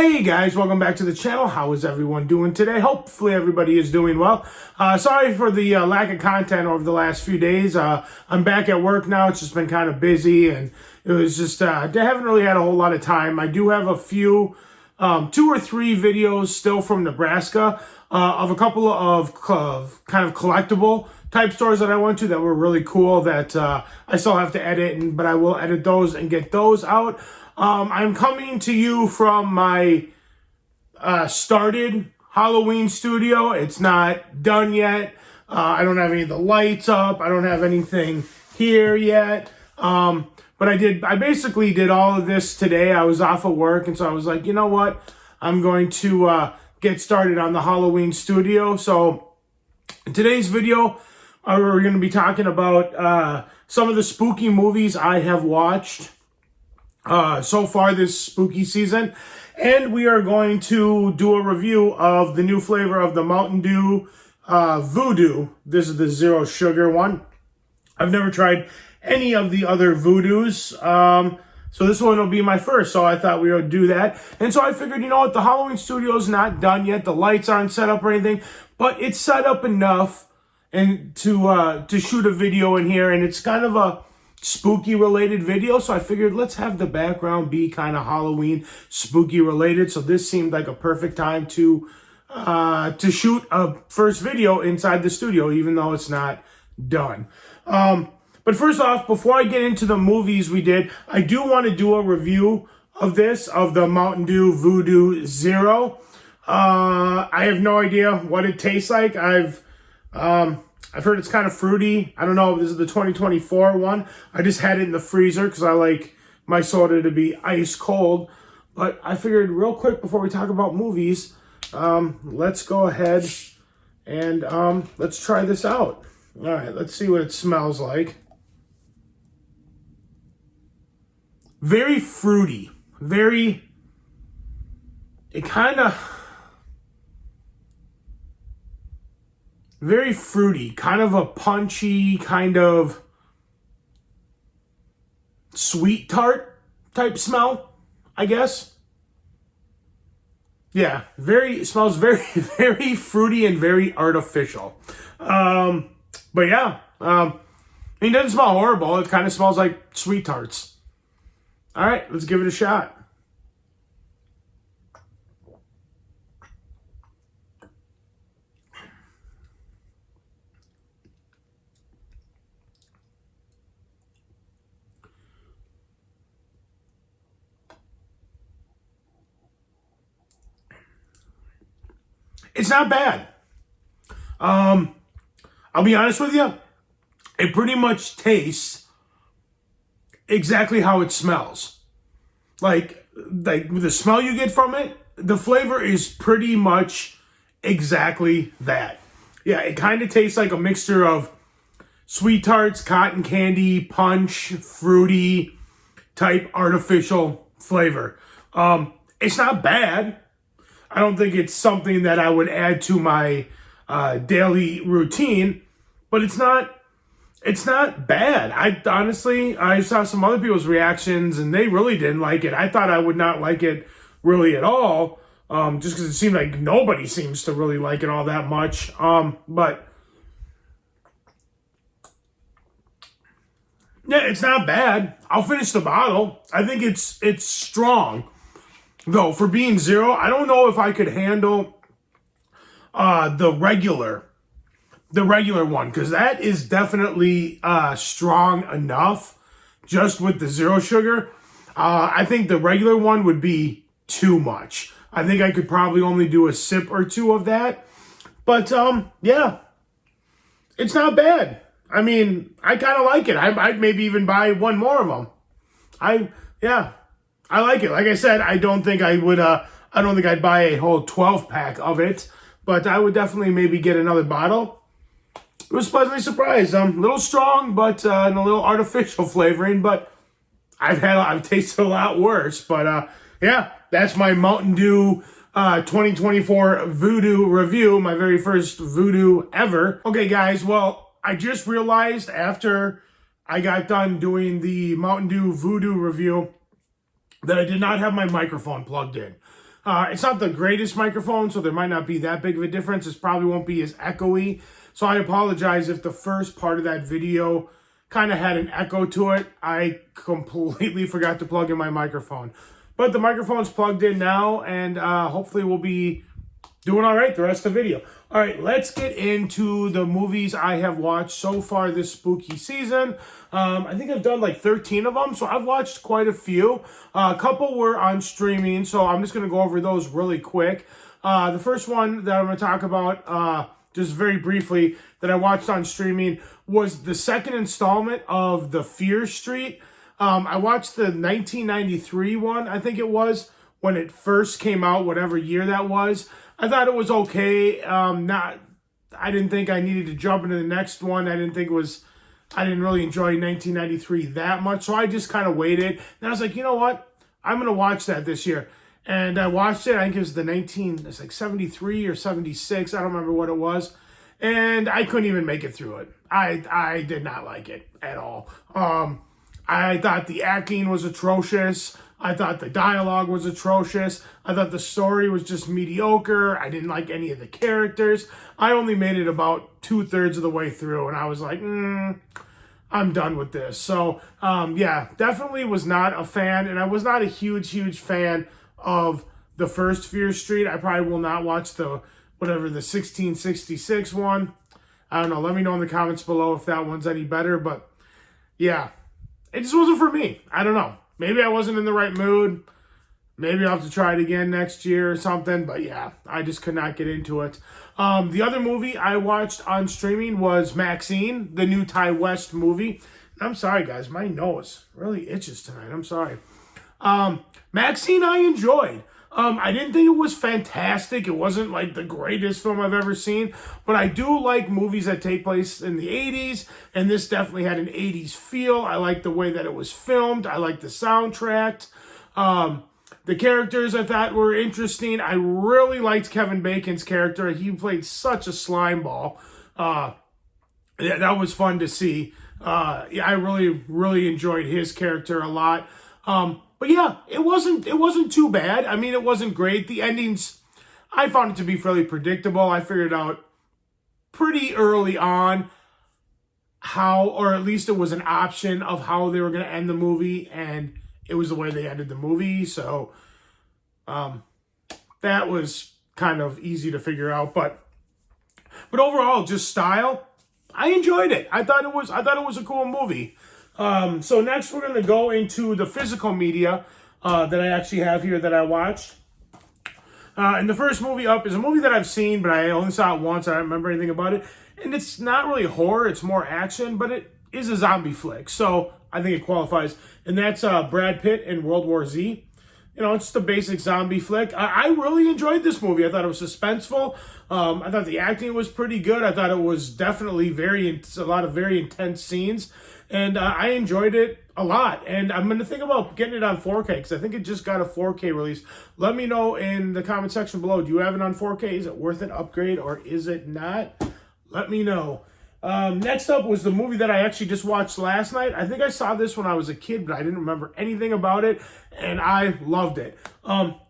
Hey guys, welcome back to the channel. How is everyone doing today? Hopefully everybody is doing well. Sorry for the lack of content over the last few days. I'm back at work now. It's just been kind of busy, and it was just, I haven't really had a whole lot of time. I do have a few, 2 or 3 videos still from Nebraska of a couple of kind of collectible type stores that I went to that were really cool that I still have to edit, but I will edit those and get those out. I'm coming to you from my started Halloween studio. It's not done yet. I don't have any of the lights up. I don't have anything here yet. But I basically did all of this today. I was off of work, and so I was like, you know what? I'm going to get started on the Halloween studio. So in today's video, we're going to be talking about some of the spooky movies I have watched so far this spooky season, and we are going to do a review of the new flavor of the Mountain Dew Voodew. This is the zero sugar one. I've never tried any of the other Voodews, so this one will be my first, so I thought we would do that. And so I figured, you know what, the Halloween studio's not done yet, the lights aren't set up or anything, but it's set up enough and to shoot a video in here, and it's kind of a spooky related video, so I figured let's have the background be kind of Halloween spooky related. So this seemed like a perfect time to shoot a first video inside the studio, even though it's not done. But first off, before I get into the movies we did, I do want to do a review of the Mountain Dew Voodew Zero. I have no idea what it tastes like. I've heard it's kind of fruity. I don't know. This is the 2024 one. I just had it in the freezer because I like my soda to be ice cold. But I figured real quick before we talk about movies, let's go ahead and let's try this out. All right, let's see what it smells like. Very fruity. Very fruity, kind of a punchy, kind of sweet tart type smell, I guess. Yeah, it smells very, very fruity and very artificial. But yeah, it doesn't smell horrible. It kind of smells like sweet tarts. All right, let's give it a shot. It's not bad. I'll be honest with you. It pretty much tastes exactly how it smells. Like the smell you get from it, the flavor is pretty much exactly that. Yeah, it kind of tastes like a mixture of sweet tarts, cotton candy, punch, fruity type artificial flavor. It's not bad. I don't think it's something that I would add to my daily routine, but it's not bad. I saw some other people's reactions, and they really didn't like it. I thought I would not like it really at all, just because it seemed like nobody seems to really like it all that much. But yeah, it's not bad. I'll finish the bottle. I think it's strong. Though, for being zero, I don't know if I could handle the regular one, because that is definitely strong enough just with the zero sugar. I think the regular one would be too much. I think I could probably only do a sip or two of that. But, yeah, it's not bad. I mean, I kind of like it. I'd maybe even buy one more of them. I like it. Like I said, I don't think I would, I don't think I'd buy a whole 12-pack of it, but I would definitely maybe get another bottle. It was pleasantly surprised. A little strong, but, and a little artificial flavoring, but I've tasted a lot worse. But, yeah, that's my Mountain Dew 2024 Voodew review, my very first Voodew ever. Okay, guys, well, I just realized after I got done doing the Mountain Dew Voodew review that I did not have my microphone plugged in. It's not the greatest microphone, so there might not be that big of a difference. It probably won't be as echoey. So I apologize if the first part of that video kind of had an echo to it. I completely forgot to plug in my microphone. But the microphone's plugged in now, and hopefully we'll be doing all right the rest of the video. All right, let's get into the movies I have watched so far this spooky season. I think I've done like 13 of them, so I've watched quite a few. A couple were on streaming, so I'm just going to go over those really quick. The first one that I'm going to talk about, just very briefly, that I watched on streaming was the second installment of The Fear Street. I watched the 1993 one, I think it was, when it first came out, whatever year that was. I thought it was okay. I didn't think I needed to jump into the next one. I didn't really enjoy 1993 that much, so I just kind of waited. And I was like, you know what? I'm going to watch that this year. And I watched it. I think it was it's like 73 or 76. I don't remember what it was. And I couldn't even make it through it. I did not like it at all. I thought the acting was atrocious. I thought the dialogue was atrocious. I thought the story was just mediocre. I didn't like any of the characters. I only made it about 2/3 of the way through, and I was like, I'm done with this. So, yeah, definitely was not a fan, and I was not a huge fan of the first Fear Street. I probably will not watch the 1666 one. I don't know. Let me know in the comments below if that one's any better, but yeah, it just wasn't for me. I don't know. Maybe I wasn't in the right mood. Maybe I'll have to try it again next year or something. But yeah, I just could not get into it. The other movie I watched on streaming was Maxine, the new Ty West movie. I'm sorry, guys. My nose really itches tonight. I'm sorry. Maxine I enjoyed. I didn't think it was fantastic. It wasn't like the greatest film I've ever seen, but I do like movies that take place in the 80s, and this definitely had an 80s feel. I like the way that it was filmed. I like the soundtrack. The characters I thought were interesting. I really liked Kevin Bacon's character. He played such a slime ball. Yeah, that was fun to see. Yeah, I really enjoyed his character a lot. But yeah, it wasn't too bad. I mean, it wasn't great. The endings, I found it to be fairly predictable. I figured out pretty early on how, or at least it was an option of how they were going to end the movie, and it was the way they ended the movie. So, that was kind of easy to figure out. But overall, just style, I enjoyed it. I thought it was a cool movie. So next we're going to go into the physical media that I actually have here that I watched. And the first movie up is a movie that I've seen, but I only saw it once. I don't remember anything about it. And it's not really horror. It's more action, but it is a zombie flick. So I think it qualifies. And that's Brad Pitt in World War Z. You know, it's just a basic zombie flick. I really enjoyed this movie. I thought it was suspenseful. I thought the acting was pretty good. I thought it was definitely a lot of very intense scenes. And I enjoyed it a lot. And I'm going to think about getting it on 4K because I think it just got a 4K release. Let me know in the comment section below. Do you have it on 4K? Is it worth an upgrade or is it not? Let me know. Next up was the movie that I actually just watched last night. I think I saw this when I was a kid, but I didn't remember anything about it. And I loved it.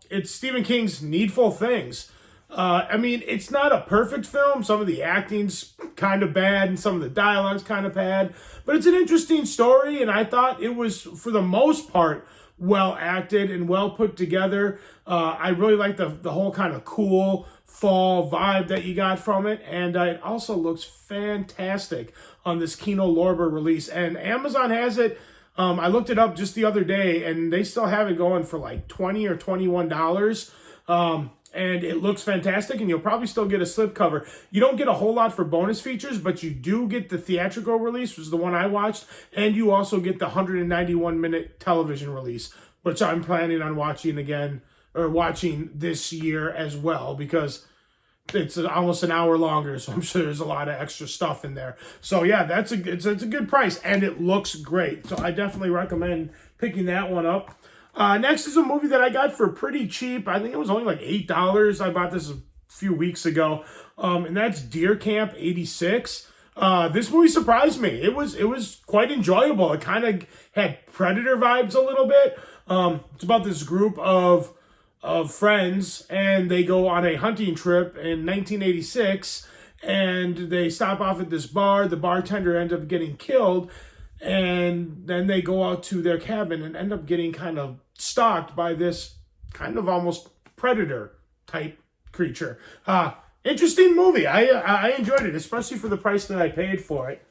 It's Stephen King's Needful Things. I mean, it's not a perfect film. Some of the acting's kind of bad and some of the dialogue's kind of bad. But it's an interesting story, and I thought it was, for the most part, well acted and well put together. I really like the whole kind of cool fall vibe that you got from it. And it also looks fantastic on this Kino Lorber release. And Amazon has it. I looked it up just the other day, and they still have it going for like $20 or $21. And it looks fantastic, and you'll probably still get a slipcover. You don't get a whole lot for bonus features, but you do get the theatrical release, which is the one I watched, and you also get the 191-minute television release, which I'm planning on watching again, or watching this year as well, because it's almost an hour longer, so I'm sure there's a lot of extra stuff in there. So yeah, it's a good price, and it looks great. So I definitely recommend picking that one up. Next is a movie that I got for pretty cheap. I think it was only like $8. I bought this a few weeks ago. And that's Deer Camp 86. This movie surprised me. It was quite enjoyable. It kind of had Predator vibes a little bit. It's about this group of of friends, and they go on a hunting trip in 1986, and they stop off at this bar. The bartender ends up getting killed, and then they go out to their cabin and end up getting kind of stalked by this kind of almost predator type creature. Interesting movie. I enjoyed it, especially for the price that I paid for it.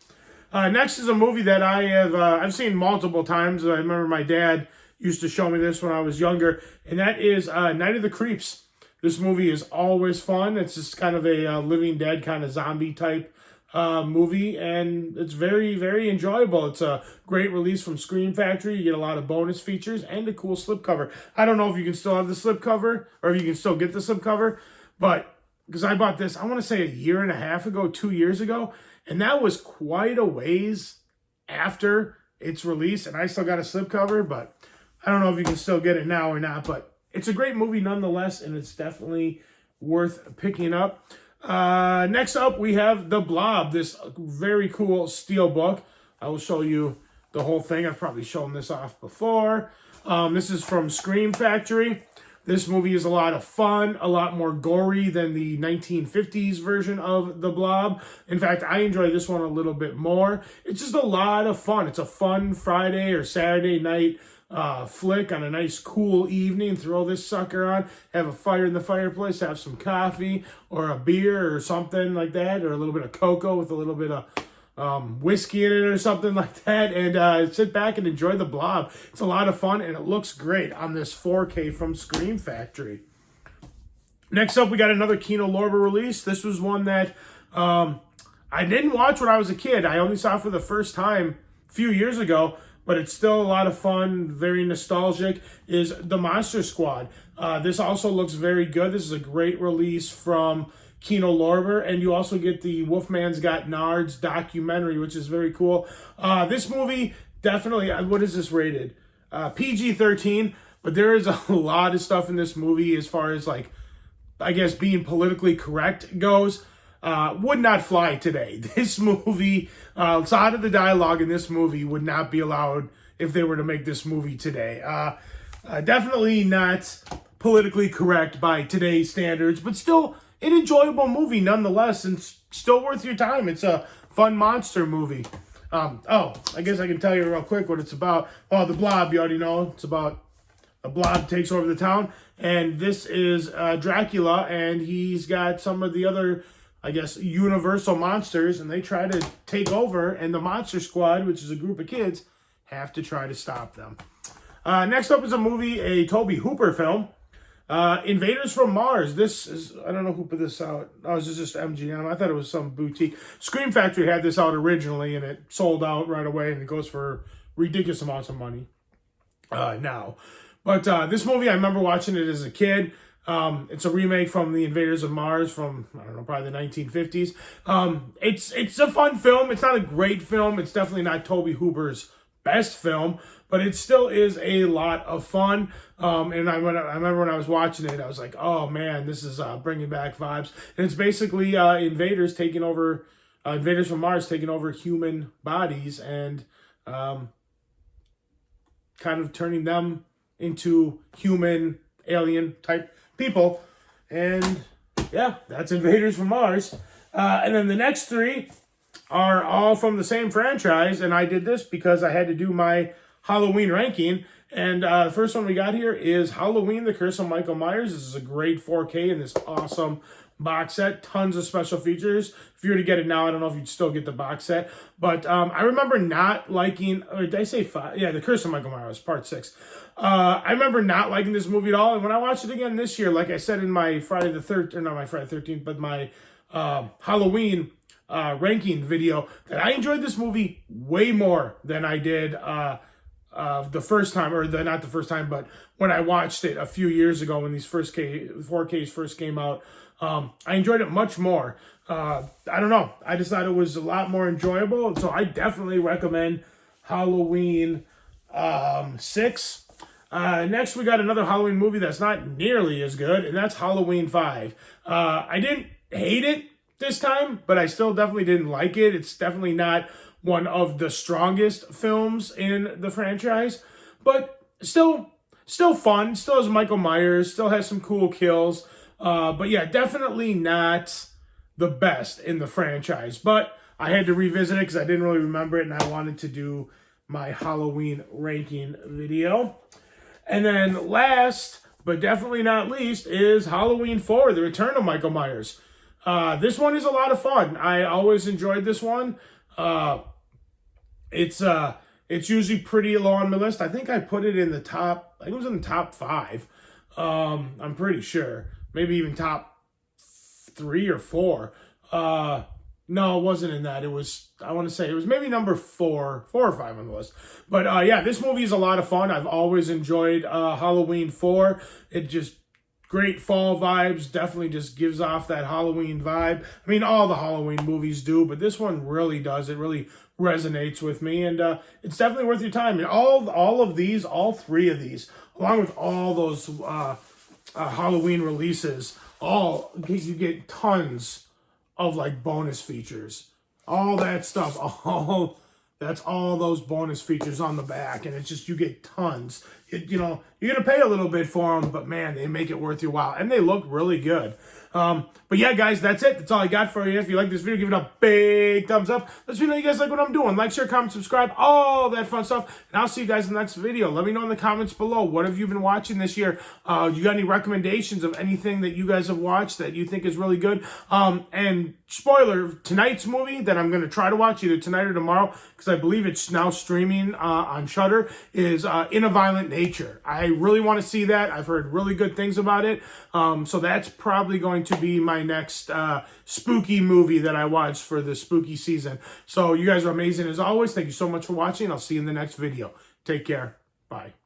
Next is a movie that I've seen multiple times. I remember my dad used to show me this when I was younger, and that is Night of the Creeps. This movie is always fun. It's just kind of a Living Dead kind of zombie type movie, and it's very, very enjoyable. It's a great release from Scream Factory. You get a lot of bonus features and a cool slipcover. I don't know if you can still have the slipcover or if you can still get the slipcover, but because I bought this, I want to say 1.5 years ago, 2 years ago, and that was quite a ways after its release, and I still got a slipcover, but I don't know if you can still get it now or not, but it's a great movie nonetheless, and it's definitely worth picking up. Next up, we have The Blob, this very cool steel book. I will show you the whole thing. I've probably shown this off before. This is from Scream Factory. This movie is a lot of fun, a lot more gory than the 1950s version of The Blob. In fact, I enjoy this one a little bit more. It's just a lot of fun. It's a fun Friday or Saturday night flick on a nice cool evening. Throw this sucker on, have a fire in the fireplace, have some coffee or a beer or something like that, or a little bit of cocoa with a little bit of whiskey in it or something like that, and sit back and enjoy The Blob. It's a lot of fun, and it looks great on this 4K from Scream Factory. Next up, we got another Kino Lorber release. This was one that I didn't watch when I was a kid. I only saw it for the first time a few years ago, but it's still a lot of fun, very nostalgic, is The Monster Squad. This also looks very good. This is a great release from Kino Lorber, and you also get the Wolfman's Got Nards documentary, which is very cool. This movie, definitely, what is this rated? PG-13, but there is a lot of stuff in this movie as far as, like, I guess being politically correct goes. Would not fly today. This movie, a lot of the dialogue in this movie would not be allowed if they were to make this movie today. Definitely not politically correct by today's standards, but still an enjoyable movie nonetheless, and still worth your time. It's a fun monster movie. I guess I can tell you real quick what it's about. Oh, The Blob, you already know. It's about a blob takes over the town, and this is Dracula, and he's got some of the other, I guess, universal monsters, and they try to take over, and the Monster Squad, which is a group of kids, have to try to stop them. Next up is a movie, a Tobe Hooper film, Invaders from Mars. This is, I don't know who put this out. Oh, this is just MGM. I thought it was some boutique. Scream Factory had this out originally, and it sold out right away, and it goes for ridiculous amounts of money now. But this movie, I remember watching it as a kid. It's a remake from the Invaders of Mars from, I don't know, probably the 1950s. It's a fun film. It's not a great film. It's definitely not Tobe Hooper's best film, but it still is a lot of fun. And I remember when I was watching it, I was like, oh man, this is bringing back vibes. And it's basically invaders from Mars taking over human bodies and kind of turning them into human alien type people. And yeah, that's Invaders from Mars. And then the next three are all from the same franchise, and I did this because I had to do my Halloween ranking. And the first one we got here is Halloween, The Curse of Michael Myers. This is a great 4K in this awesome box set. Tons of special features. If you were to get it now, I don't know if you'd still get the box set. But I remember not liking, or did I say 5? Yeah, The Curse of Michael Myers, part 6. I remember not liking this movie at all. And when I watched it again this year, like I said in my Friday the 13th, but my Halloween ranking video, that I enjoyed this movie way more than I did the first time, not the first time, but when I watched it a few years ago when these 4Ks first came out. I enjoyed it much more. I don't know. I just thought it was a lot more enjoyable. So I definitely recommend Halloween 6. Next, we got another Halloween movie that's not nearly as good, and that's Halloween 5. I didn't hate it this time, but I still definitely didn't like it. It's definitely not one of the strongest films in the franchise, but still still fun. Still has Michael Myers. Still has some cool kills. But yeah, definitely not the best in the franchise. But I had to revisit it because I didn't really remember it, and I wanted to do my Halloween ranking video. And then last, but definitely not least, is Halloween 4, The Return of Michael Myers. This one is a lot of fun. I always enjoyed this one. It's usually pretty low on my list. I think I put it in the top, I think it was in the top 5. I'm pretty sure. Maybe even top 3 or 4. No, it wasn't in that. It was, I want to say, it was maybe number 4 or 5 on the list. But yeah, this movie is a lot of fun. I've always enjoyed Halloween 4. It just, great fall vibes. Definitely just gives off that Halloween vibe. I mean, all the Halloween movies do, but this one really does. It really resonates with me, and it's definitely worth your time. And all of these, all 3 of these, along with all those Halloween releases, you get tons of like bonus features, all that stuff, that's all those bonus features on the back, and it's just, you get tons. You're gonna pay a little bit for them, but man, they make it worth your while, and they look really good. But yeah, guys, that's it. That's all I got for you. If you like this video, give it a big thumbs up. Let me know you guys like what I'm doing. Like, share, comment, subscribe, all that fun stuff. And I'll see you guys in the next video. Let me know in the comments below. What have you been watching this year? You got any recommendations of anything that you guys have watched that you think is really good? And spoiler, tonight's movie that I'm going to try to watch either tonight or tomorrow, because I believe it's now streaming on Shudder, is In a Violent Nature. I really want to see that. I've heard really good things about it. So that's probably going to be my next spooky movie that I watch for the spooky season. So you guys are amazing as always. Thank you so much for watching. I'll see you in the next video. Take care. Bye.